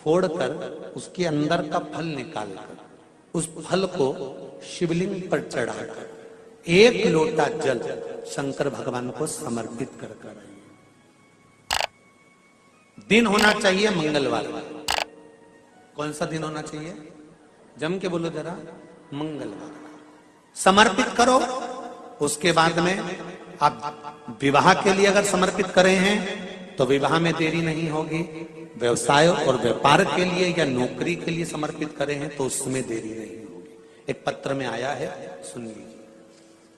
फोड़कर उसके अंदर का फल निकालकर उस फल को शिवलिंग पर चढ़ाकर एक लोटा जल शंकर भगवान को समर्पित कर कर दिन होना चाहिए मंगलवार। कौन सा दिन होना चाहिए? जम के बोलो जरा, मंगलवार। समर्पित करो। उसके बाद में आप विवाह के लिए अगर समर्पित करे हैं तो विवाह में देरी नहीं होगी। व्यवसाय और व्यापार के लिए या नौकरी के लिए समर्पित करे हैं तो उसमें देरी नहीं होगी। एक पत्र में आया है, सुन लीजिए,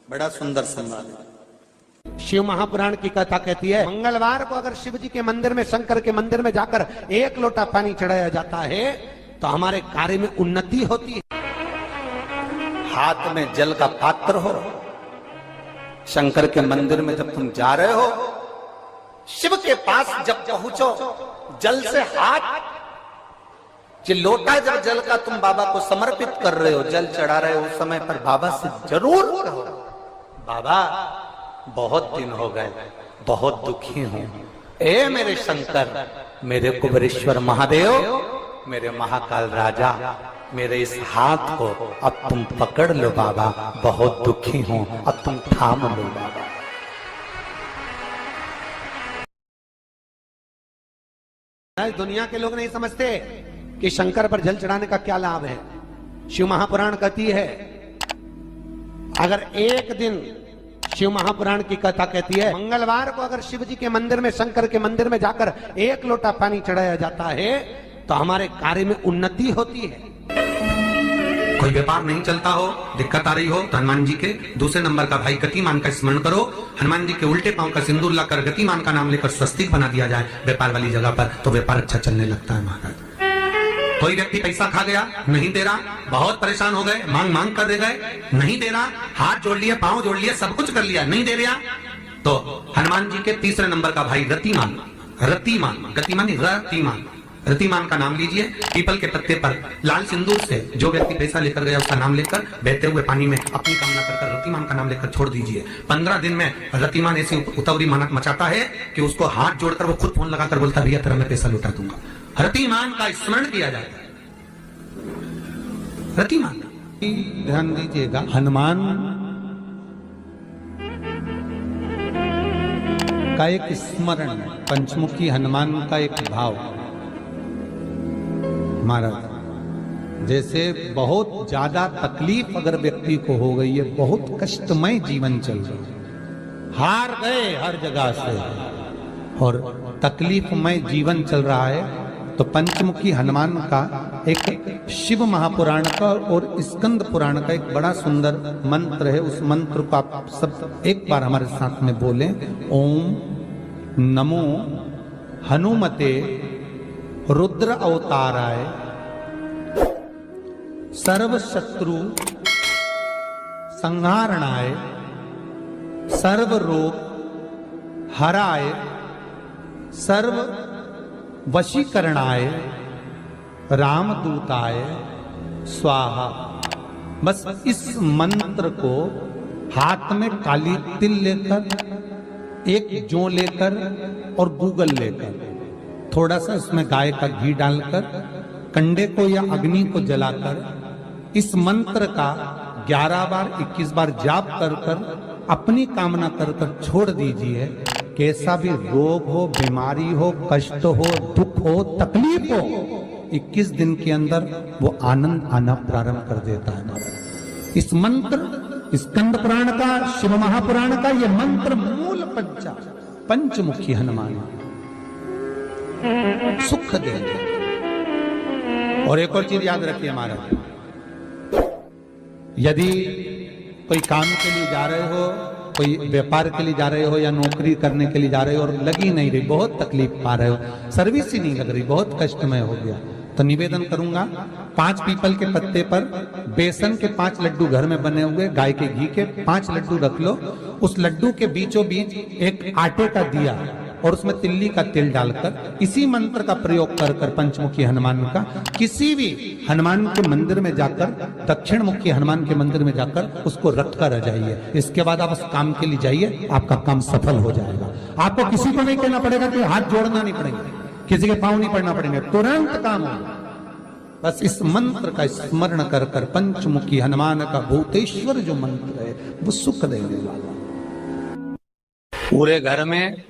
बड़ा सुंदर संवाद है। शिव महापुराण की कथा कहती है, मंगलवार को अगर शिव जी के मंदिर में, शंकर के मंदिर में जाकर एक लोटा पानी चढ़ाया जाता है तो हमारे कार्य में उन्नति होती है। हाथ में जल का पात्र हो, शंकर के मंदिर में जब तुम जा रहे हो, शिव के पास जब पहुंचो, जल से हाथ, जो लोटा जब जल का तुम बाबा को समर्पित कर रहे हो, जल चढ़ा रहे हो, उस समय पर बाबा से जरूर कहो, बाबा बहुत दिन हो गए, बहुत दुखी हूं, ए मेरे शंकर, मेरे कुबेरेश्वर महादेव, मेरे महाकाल राजा, मेरे इस हाथ को अब तुम पकड़ लो बाबा, बहुत दुखी हूं, अब तुम थाम लो बाबा। दुनिया के लोग नहीं समझते कि शंकर पर जल चढ़ाने का क्या लाभ है। शिव महापुराण कहती है, अगर एक दिन, शिव महापुराण की कथा कहती है, मंगलवार को अगर शिव जी के मंदिर में, शंकर के मंदिर में जाकर एक लोटा पानी चढ़ाया जाता है तो हमारे कार्य में उन्नति होती है। कोई व्यापार नहीं चलता हो, दिक्कत आ रही हो तो हनुमान जी के दूसरे नंबर का भाई गतिमान का स्मरण करो। हनुमान जी के उल्टे पांव का सिंदूर लाकर गतिमान का नाम लेकर स्वस्तिक बना दिया जाए व्यापार वाली जगह पर, तो व्यापार अच्छा चलने लगता है महाराज। कोई व्यक्ति पैसा खा गया, नहीं दे रहा, बहुत परेशान हो गए, मांग मांग कर दे गए, नहीं दे रहा, हाथ जोड़ लिए, पांव जोड़ लिए, सब कुछ कर लिया, नहीं दे रहा, तो हनुमान जी के तीसरे नंबर का भाई रतिमान, रतिमान, गतिमान रतिमान, रतिमान का नाम लीजिए। पीपल के पत्ते पर लाल सिंदूर से जो व्यक्ति पैसा लेकर गया उसका नाम लेकर बहते हुए पानी में अपनी कामना कर रतिमान का नाम लेकर छोड़ दीजिए। 15 दिन में रतिमान ऐसी उतावली मचाता है कि उसको हाथ जोड़कर वो खुद फोन लगाकर बोलता, भैया तेरा मैं पैसा लौटा दूंगा। रतिमान का स्मरण किया जाता है। रतिमान, ध्यान दीजिएगा, हनुमान का एक स्मरण, पंचमुखी हनुमान का एक भाव। महाराज, जैसे बहुत ज्यादा तकलीफ अगर व्यक्ति को हो गई है, बहुत कष्टमय जीवन चल रहा है, हार गए हर जगह से और तकलीफमय जीवन चल रहा है, तो पंचमुखी हनुमान का एक शिव महापुराण का और स्कंद पुराण का एक बड़ा सुंदर मंत्र है। उस मंत्र को आप सब एक बार हमारे साथ में बोलें। ओम नमो हनुमते रुद्र अवताराय सर्व शत्रु संहारणाय सर्व रोग हराय सर्व वशीकरणाय रामदूताय स्वाहा। बस इस मंत्र को हाथ में काली तिल लेकर, एक जौ लेकर और गूगल लेकर, थोड़ा सा उसमें गाय का घी डालकर, कंडे को या अग्नि को जलाकर इस मंत्र का 11 बार 21 बार जाप कर कर अपनी कामना कर कर छोड़ दीजिए। कैसा भी रोग हो, बीमारी हो, कष्ट हो, दुख हो, तकलीफ हो, 21 दिन के अंदर वो आनंद आना प्रारंभ कर देता है महाराज। इस मंत्र, स्कंद पुराण का, शिव महापुराण का ये मंत्र मूल पंचमुखी हनुमान सुख देंगे। और एक और चीज याद रखिए महाराज, यदि कोई काम के लिए जा रहे हो, कोई व्यापार के लिए जा रहे हो या नौकरी करने के लिए जा रहे हो और लगी नहीं रही, बहुत तकलीफ पा रहे हो, सर्विस ही नहीं लग रही, बहुत कष्टमय हो गया, तो निवेदन करूंगा 5 पीपल के पत्ते पर बेसन के 5 लड्डू घर में बने हुए, गाय के घी के 5 लड्डू रख लो। उस लड्डू के बीचों बीच एक आटे का दिया और उसमें तिल्ली का तेल डालकर इसी मंत्र का प्रयोग कर कर पंचमुखी हनुमान का किसी भी हनुमान के मंदिर में जाकर, दक्षिण मुखी हनुमान के मंदिर में जाकर उसको रख कर आ जाइए। इसके बाद आप उस काम के लिए जाइए, आपका काम सफल हो जाएगा। आपको किसी को नहीं कहना पड़ेगा कि हाथ जोड़ना नहीं पड़ेगा, किसी के पांव नहीं पड़ना पड़ेंगे, तुरंत काम होगा। बस इस मंत्र का स्मरण कर कर पंचमुखी हनुमान का भूतेश्वर जो मंत्र है वो सुख देने वाला। पूरे घर में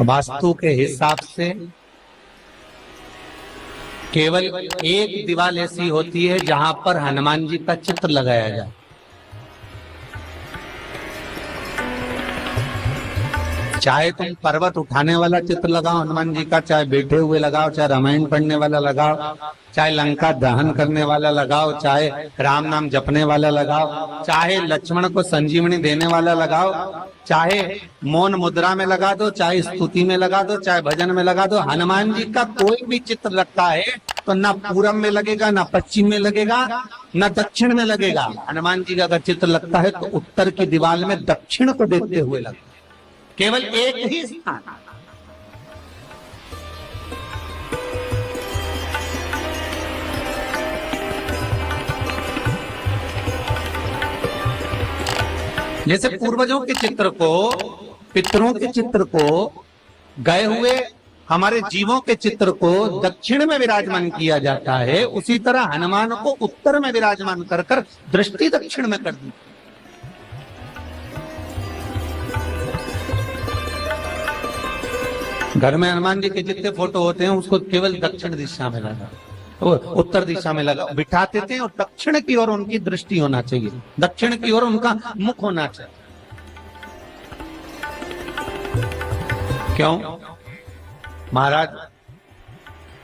वास्तु के हिसाब से केवल एक दीवार ऐसी होती है जहां पर हनुमान जी का चित्र लगाया जाए। चाहे तुम पर्वत उठाने वाला चित्र लगाओ हनुमान जी का, चाहे बैठे हुए लगाओ, चाहे रामायण पढ़ने वाला लगाओ, चाहे लंका दहन करने वाला लगाओ, चाहे राम नाम जपने वाला लगाओ, चाहे लक्ष्मण को संजीवनी देने वाला लगाओ, चाहे मौन मुद्रा में लगा दो, चाहे स्तुति में लगा दो, चाहे भजन में लगा दो। हनुमान जी का कोई भी चित्र लगता है तो ना पूरब में लगेगा, ना पश्चिम में लगेगा, ना दक्षिण में लगेगा। हनुमान जी का अगर चित्र लगता है तो उत्तर की दीवार में दक्षिण को देखते हुए लगता है, केवल एक ही स्थान। जैसे पूर्वजों के चित्र को, पितरों के चित्र को, गए हुए हमारे जीवों के चित्र को दक्षिण में विराजमान किया जाता है, उसी तरह हनुमान को उत्तर में विराजमान कर कर दृष्टि दक्षिण में कर दी। घर में हनुमान जी के जितने फोटो होते हैं उसको केवल दक्षिण दिशा में लगा, उत्तर दिशा में लगा बिठाते थे, और दक्षिण की ओर उनकी दृष्टि होना चाहिए, दक्षिण की ओर उनका मुख होना चाहिए। क्यों? महाराज,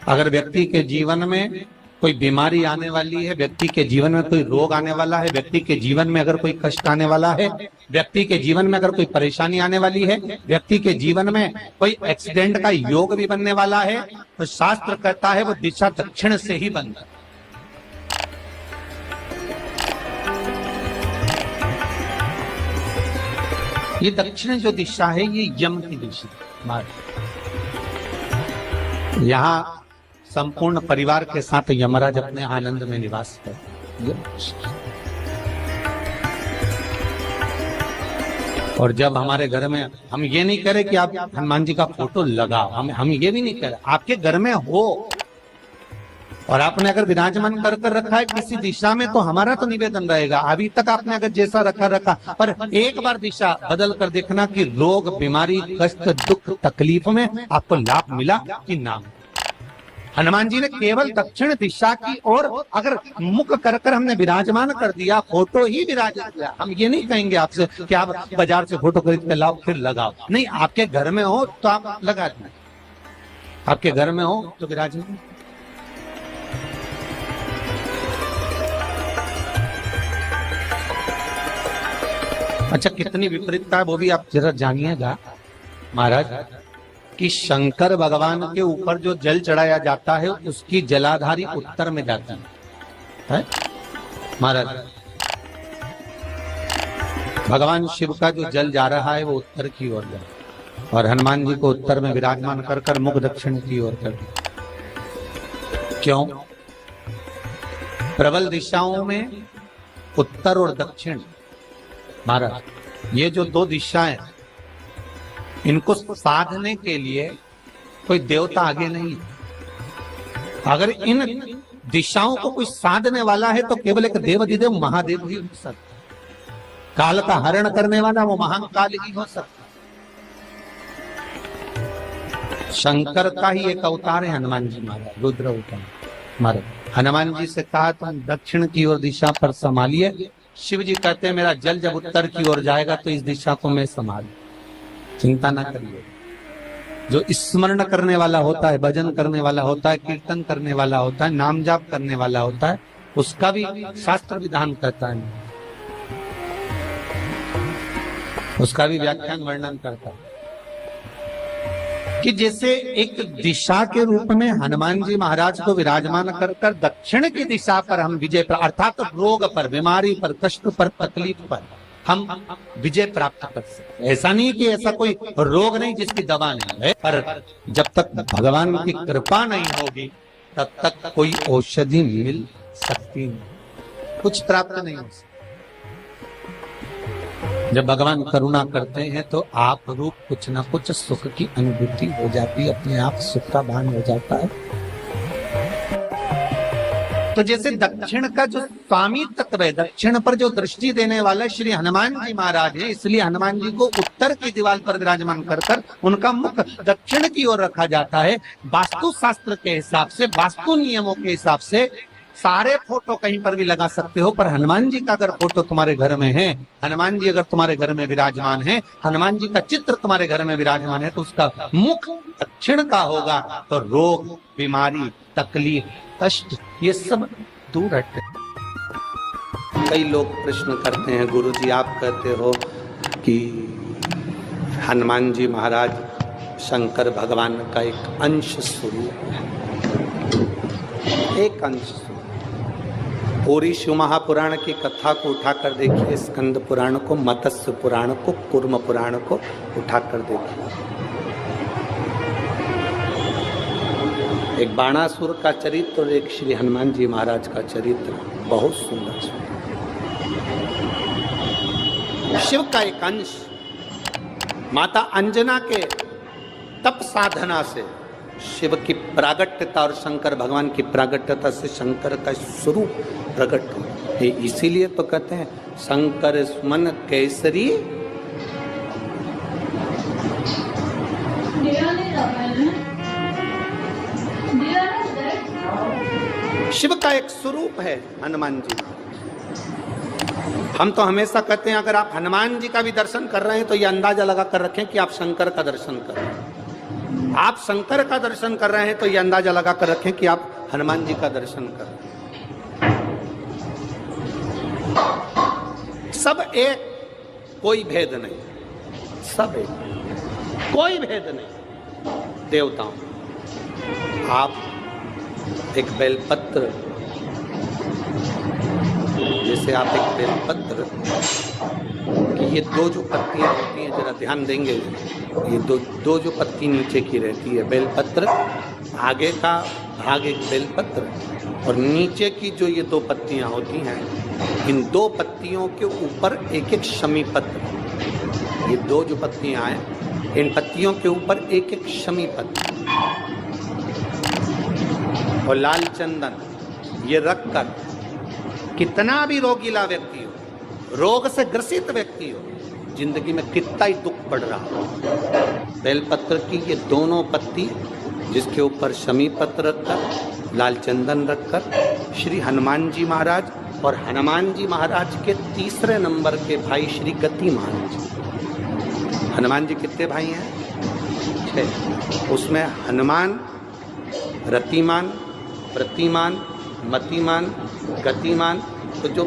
अगर व्यक्ति के जीवन में कोई बीमारी आने वाली है, व्यक्ति के जीवन में कोई रोग आने वाला है, व्यक्ति के जीवन में अगर कोई कष्ट आने वाला है, व्यक्ति के जीवन में अगर कोई परेशानी आने वाली है, व्यक्ति के जीवन में कोई एक्सीडेंट का योग भी बनने वाला है, तो शास्त्र कहता है वो दिशा दक्षिण से ही बनता है। ये दक्षिण जो दिशा है ये यम की दिशा। यहाँ संपूर्ण परिवार के साथ यमराज अपने आनंद में निवास करते। और जब हमारे घर में, हम ये नहीं कह रहे कि आप हनुमान जी का फोटो लगाओ, हम ये भी नहीं कह रहे, आपके घर में हो और आपने अगर विराजमान कर कर रखा है किसी दिशा में, तो हमारा तो निवेदन रहेगा, अभी तक आपने अगर जैसा रखा, पर एक बार दिशा बदल कर देखना कि रोग, बीमारी, कष्ट, दुख, तकलीफ में आपको लाभ मिला कि ना। हनुमान जी ने केवल दक्षिण दिशा की ओर अगर मुख कर कर हमने विराजमान कर दिया, फोटो ही विराजमान किया। हम ये नहीं कहेंगे आपसे कि आप बाजार से फोटो खरीद के लाओ फिर लगाओ, नहीं, आपके घर में हो तो आप लगा दें, आपके घर में हो तो विराजमान। अच्छा, कितनी विपरीतता है वो भी आप जरा जानिएगा महाराज, कि शंकर भगवान के ऊपर जो जल चढ़ाया जाता है उसकी जलाधारी उत्तर में जाती है महाराज। भगवान शिव का जो जल जा रहा है वो उत्तर की ओर जा, और हनुमान जी को उत्तर में विराजमान कर कर मुख दक्षिण की ओर कर। क्यों? प्रबल दिशाओं में उत्तर और दक्षिण महाराज, ये जो दो दिशाएं, इनको साधने के लिए कोई देवता आगे नहीं। अगर इन दिशाओं को कोई साधने वाला है तो केवल एक देवाधिदेव महादेव ही हो सकता। काल का हरण करने वाला वो महान काल ही हो सकता। शंकर का ही एक अवतार है हनुमान जी महाराज, रुद्र अवतार महाराज। हनुमान जी से कहा तुम दक्षिण की ओर दिशा पर संभालिए, शिव जी कहते हैं मेरा जल जब उत्तर की ओर जाएगा तो इस दिशा को मैं संभालू, चिंता ना करिए। जो स्मरण करने वाला होता है, भजन करने वाला होता है, कीर्तन करने वाला होता है, नाम जाप करने वाला होता है, उसका भी शास्त्र विधान करता है, उसका भी व्याख्यान वर्णन करता है कि जैसे एक दिशा के रूप में हनुमान जी महाराज को विराजमान कर कर दक्षिण की दिशा पर हम विजय, अर्थात रोग पर, बीमारी पर, कष्ट पर, तकलीफ पर हम विजय प्राप्त कर सकते। ऐसा नहीं कि ऐसा कोई रोग नहीं जिसकी दवा नहीं है, पर जब तक भगवान की कृपा नहीं होगी तब तक कोई औषधि मिल सकती नहीं, कुछ प्राप्त नहीं हो सकता। जब भगवान करुणा करते हैं तो आप रूप कुछ ना कुछ सुख की अनुभूति हो जाती है, अपने आप सुख का भान हो जाता है। तो जैसे दक्षिण का जो स्वामी तत्व है, दक्षिण पर जो दृष्टि देने वाला श्री हनुमान जी महाराज है, इसलिए हनुमान जी को उत्तर की दीवार पर विराजमान कर कर उनका मुख दक्षिण की ओर रखा जाता है। वास्तु शास्त्र के हिसाब से, वास्तु नियमों के हिसाब से सारे फोटो कहीं पर भी लगा सकते हो, पर हनुमान जी का अगर फोटो तुम्हारे घर में है, हनुमान जी अगर तुम्हारे घर में विराजमान है, हनुमान जी का चित्र तुम्हारे घर में विराजमान है, तो उसका मुख दक्षिण का होगा, तो रोग, बीमारी, तकलीफ, कष्ट ये सब दूर हटते। कई लोग प्रश्न करते हैं, गुरुजी आप कहते हो कि हनुमान जी महाराज शंकर भगवान का एक अंश स्वरूप है, एक अंश स्वरूप। पूरी शिव महापुराण की कथा को उठाकर देखिए, स्कंद पुराण को, मत्स्य पुराण को, कूर्म पुराण को उठाकर देखिए। एक बाणासुर का चरित्र और एक श्री हनुमान जी महाराज का चरित्र बहुत सुंदर सुंदर। शिव का एक अंश माता अंजना के तप साधना से शिव की प्रागट्यता और शंकर भगवान की प्रागट्यता से शंकर का स्वरूप प्रकट हो। इसीलिए तो कहते हैं शंकर सुमन केसरी। शिव का एक स्वरूप है हनुमान जी। हम तो हमेशा कहते हैं अगर आप हनुमान जी का भी दर्शन कर रहे हैं तो ये अंदाजा लगा कर रखें कि आप शंकर का दर्शन कर रहे हैं। आप शंकर का दर्शन कर रहे हैं तो ये अंदाजा लगा कर रखें कि आप हनुमान जी का दर्शन कर रहे हैं। सब एक, कोई भेद नहीं, सब एक, कोई भेद नहीं। देवताओं, आप एक बेलपत्र, जैसे आप एक बेलपत्र कि ये दो जो पत्तियां होती हैं, जरा ध्यान देंगे, ये दो जो पत्ती नीचे की रहती है बेलपत्र, आगे का भाग एक बेलपत्र और नीचे की जो ये दो पत्तियां होती हैं, इन दो पत्तियों के ऊपर एक एक शमी पत्र। ये दो जो पत्तियां हैं, इन पत्तियों के ऊपर एक एक शमी पत्र और लाल चंदन ये रखकर कितना भी रोगीला व्यक्ति हो, रोग से ग्रसित व्यक्ति हो, जिंदगी में कितना ही दुख पड़ रहा हो, बेलपत्र की ये दोनों पत्ती जिसके ऊपर शमी पत्र रखकर, लाल चंदन रखकर श्री हनुमान जी महाराज और हनुमान जी महाराज के तीसरे नंबर के भाई श्री गतिमान जी। हनुमान जी कितने भाई हैं? 6। उसमें हनुमान, रतिमान, प्रतिमान, मतिमान, गतिमान, तो जो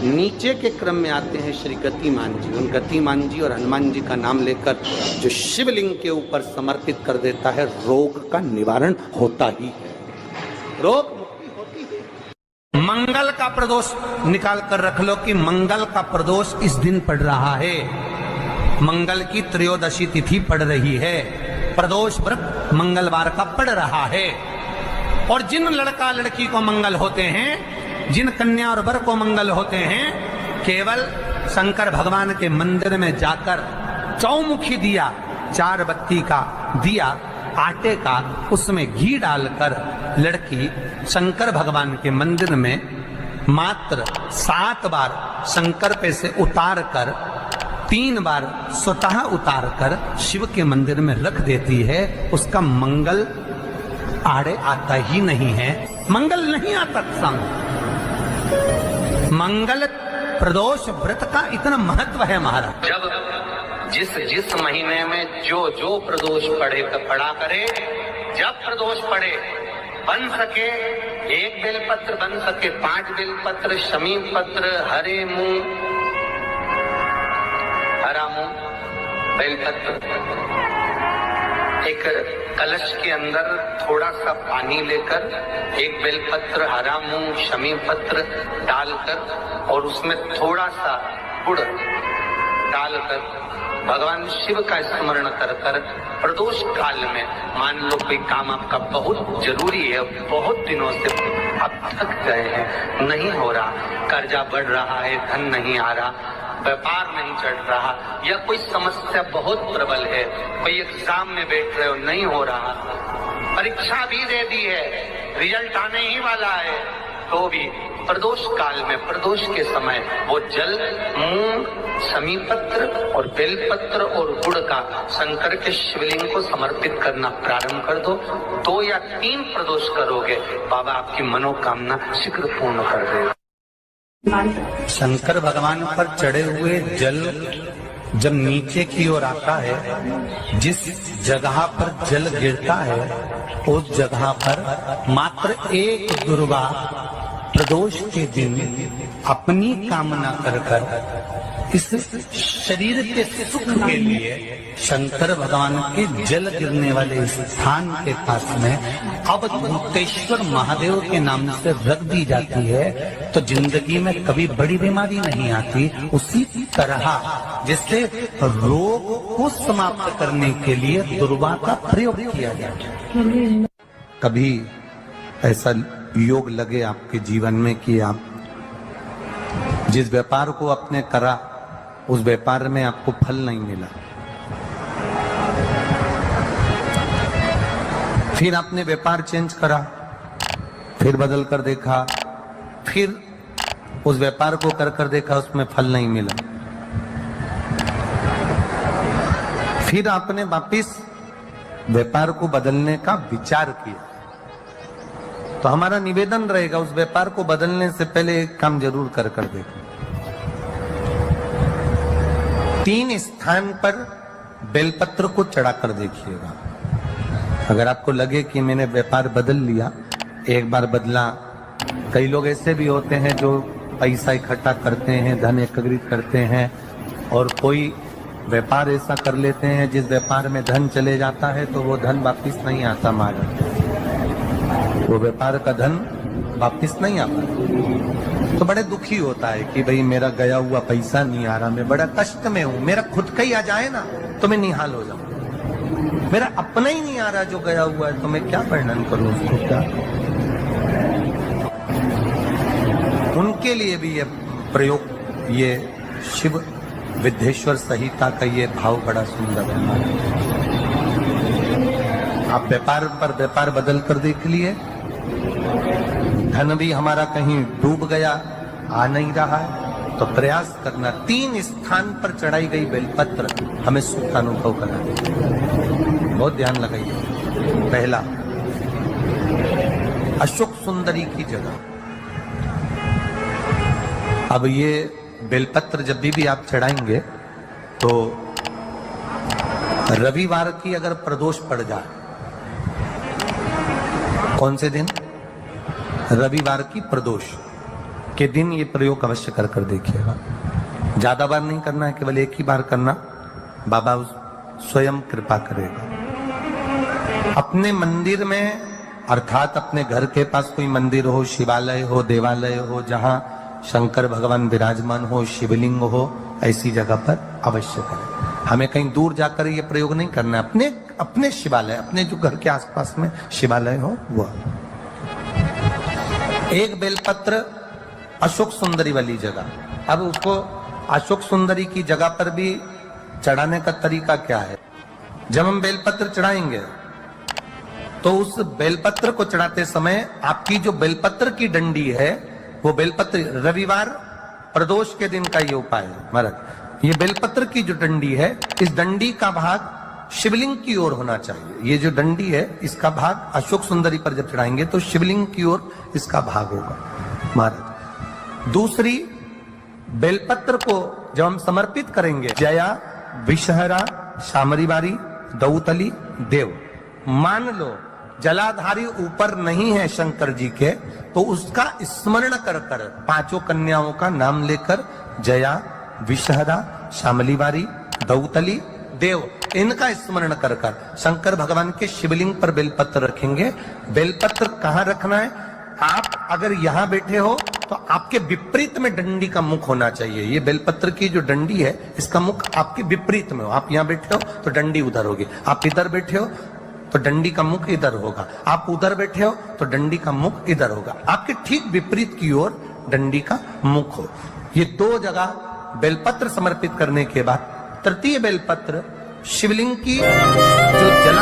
नीचे के क्रम में आते हैं श्री गतिमान जी, उन गतिमान जी और हनुमान जी का नाम लेकर जो शिवलिंग के ऊपर समर्पित कर देता है, रोग का निवारण होता ही है, रोग मुक्ति होती है। मंगल का प्रदोष निकाल कर रख लो कि मंगल का प्रदोष इस दिन पड़ रहा है, मंगल की त्रयोदशी तिथि पड़ रही है, प्रदोष व्रत मंगलवार का पड़ रहा है। और जिन लड़का लड़की को मंगल होते हैं, जिन कन्या और वर को मंगल होते हैं, केवल शंकर भगवान के मंदिर में जाकर चौमुखी दिया, 4 बत्ती का दिया आटे का, उसमें घी डालकर लड़की शंकर भगवान के मंदिर में मात्र 7 बार शंकर पे से उतार कर 3 बार स्वतः उतार कर शिव के मंदिर में रख देती है, उसका मंगल आड़े आता ही नहीं है, मंगल नहीं आता संग। मंगल प्रदोष व्रत का इतना महत्व है महाराज। जब जिस महीने में जो प्रदोष पड़ा करे, जब प्रदोष पड़े, बन सके 1 बेलपत्र, बन सके 5 बेलपत्र, शमी पत्र, हरे मूंग, हरा मूंग, बेलपत्र, एक कलश के अंदर थोड़ा सा पानी लेकर 1 बेलपत्र, हरा मूंग, शमी पत्र डालकर और उसमें थोड़ा सा गुड़ डालकर भगवान शिव का स्मरण कर कर प्रदोष काल में, मान लो कोई काम आपका बहुत जरूरी है, बहुत दिनों से आप थक गए हैं, नहीं हो रहा, कर्जा बढ़ रहा है, धन नहीं आ रहा, व्यापार नहीं चढ़ रहा, या कोई समस्या बहुत प्रबल है, कोई एग्जाम में बैठ रहे हो नहीं हो रहा, परीक्षा भी दे दी है, रिजल्ट आने ही वाला है, तो भी प्रदोष काल में, प्रदोष के समय वो जल मूंग, समीपत्र और बेलपत्र और गुड़ का शंकर के शिवलिंग को समर्पित करना प्रारंभ कर दो। 2 या 3 प्रदोष करोगे, बाबा आपकी मनोकामना शीघ्र पूर्ण कर देगा। शंकर भगवान पर चढ़े हुए जल जब नीचे की ओर आता है, जिस जगह पर जल गिरता है उस जगह पर मात्र एक दुर्गा प्रदोष के दिन अपनी कामना कर कर इस शरीर के सुख के लिए शंकर भगवान के जल गिरने वाले स्थान के पास में अवधूतेश्वर महादेव के नाम से रख दी जाती है, तो जिंदगी में कभी बड़ी बीमारी नहीं आती। उसी तरह जिससे रोग को समाप्त करने के लिए दुर्गा का प्रयोग किया जाता है। कभी ऐसा योग लगे आपके जीवन में कि आप जिस व्यापार को आपने करा उस व्यापार में आपको फल नहीं मिला, फिर आपने व्यापार चेंज करा, फिर बदल कर देखा, फिर उस व्यापार को कर कर देखा, उसमें फल नहीं मिला, फिर आपने वापिस व्यापार को बदलने का विचार किया, तो हमारा निवेदन रहेगा उस व्यापार को बदलने से पहले एक काम जरूर कर कर देखो। 3 स्थान पर बेलपत्र को चढ़ाकर देखिएगा। अगर आपको लगे कि मैंने व्यापार बदल लिया, एक बार बदला, कई लोग ऐसे भी होते हैं जो पैसा इकट्ठा करते हैं, धन एकत्रित करते हैं, और कोई व्यापार ऐसा कर लेते हैं जिस व्यापार में धन चले जाता है तो वो धन वापिस नहीं आता, मारा वो व्यापार का धन वापिस नहीं आता, तो बड़े दुखी होता है कि भाई मेरा गया हुआ पैसा नहीं आ रहा, मैं बड़ा कष्ट में हूं, मेरा खुद का ही आ जाए ना तो मैं निहाल हो जाऊं, मेरा अपना ही नहीं आ रहा जो गया हुआ है, तो मैं क्या वर्णन करूं उसको, क्या उनके लिए भी ये प्रयोग, ये शिव विद्येश्वर संहिता का ये भाव बड़ा सुंदर है। आप व्यापार पर व्यापार बदल कर देख लिए, धन भी हमारा कहीं डूब गया, आ नहीं रहा है, तो प्रयास करना 3 स्थान पर चढ़ाई गई बेलपत्र हमें सुख अनुभव करा। बहुत ध्यान लगाइए। पहला, अशोक सुंदरी की जगह। अब ये बेलपत्र जब भी आप चढ़ाएंगे तो रविवार की अगर प्रदोष पड़ जाए, कौन से दिन? रविवार की प्रदोष के दिन ये प्रयोग अवश्य कर कर देखिएगा। ज्यादा बार नहीं करना है, केवल एक ही बार करना, बाबा स्वयं कृपा करेगा। अपने मंदिर में, अर्थात अपने घर के पास कोई मंदिर हो, शिवालय हो, देवालय हो, जहां शंकर भगवान विराजमान हो, शिवलिंग हो, ऐसी जगह पर अवश्य करें। हमें कहीं दूर जाकर ये प्रयोग नहीं करना है, अपने अपने शिवालय, अपने जो घर के आसपास में शिवालय हो वो। एक बेलपत्र अशोक सुंदरी वाली जगह। अब उसको अशोक सुंदरी की जगह पर भी चढ़ाने का तरीका क्या है? जब हम बेलपत्र चढ़ाएंगे तो उस बेलपत्र को चढ़ाते समय आपकी जो बेलपत्र की डंडी है, वो बेलपत्र, रविवार प्रदोष के दिन का ये उपाय है महाराज। ये बेलपत्र की जो डंडी है, इस डंडी का भाग शिवलिंग की ओर होना चाहिए। ये जो डंडी है, इसका भाग अशोक सुंदरी पर जब चढ़ाएंगे तो शिवलिंग की ओर इसका भाग होगा महाराज। दूसरी, बेलपत्र को जब हम समर्पित करेंगे, जया, विषहरा, शामरीवारी, दौतली, देव, मान लो जलाधारी ऊपर नहीं है शंकर जी के, तो उसका स्मरण कर कर 5 कन्याओं का नाम लेकर जया, विषहरा, शामलीवारी, दौतली, देव, इनका स्मरण कर कर शंकर भगवान के शिवलिंग पर बेलपत्र रखेंगे। बेलपत्र कहां रखना है? आप अगर यहां बैठे हो तो आपके विपरीत में डंडी का मुख होना चाहिए। ये बेलपत्र की जो डंडी है, इसका मुख आपके विपरीत में हो। आप यहां बैठे हो तो डंडी उधर होगी, आप इधर बैठे हो तो डंडी का मुख इधर होगा, आप उधर बैठे हो तो डंडी का मुख इधर होगा। आपके ठीक विपरीत की ओर डंडी का मुख हो। ये 2 जगह बेलपत्र समर्पित करने के बाद तृतीय बेलपत्र शिवलिंग की जो जला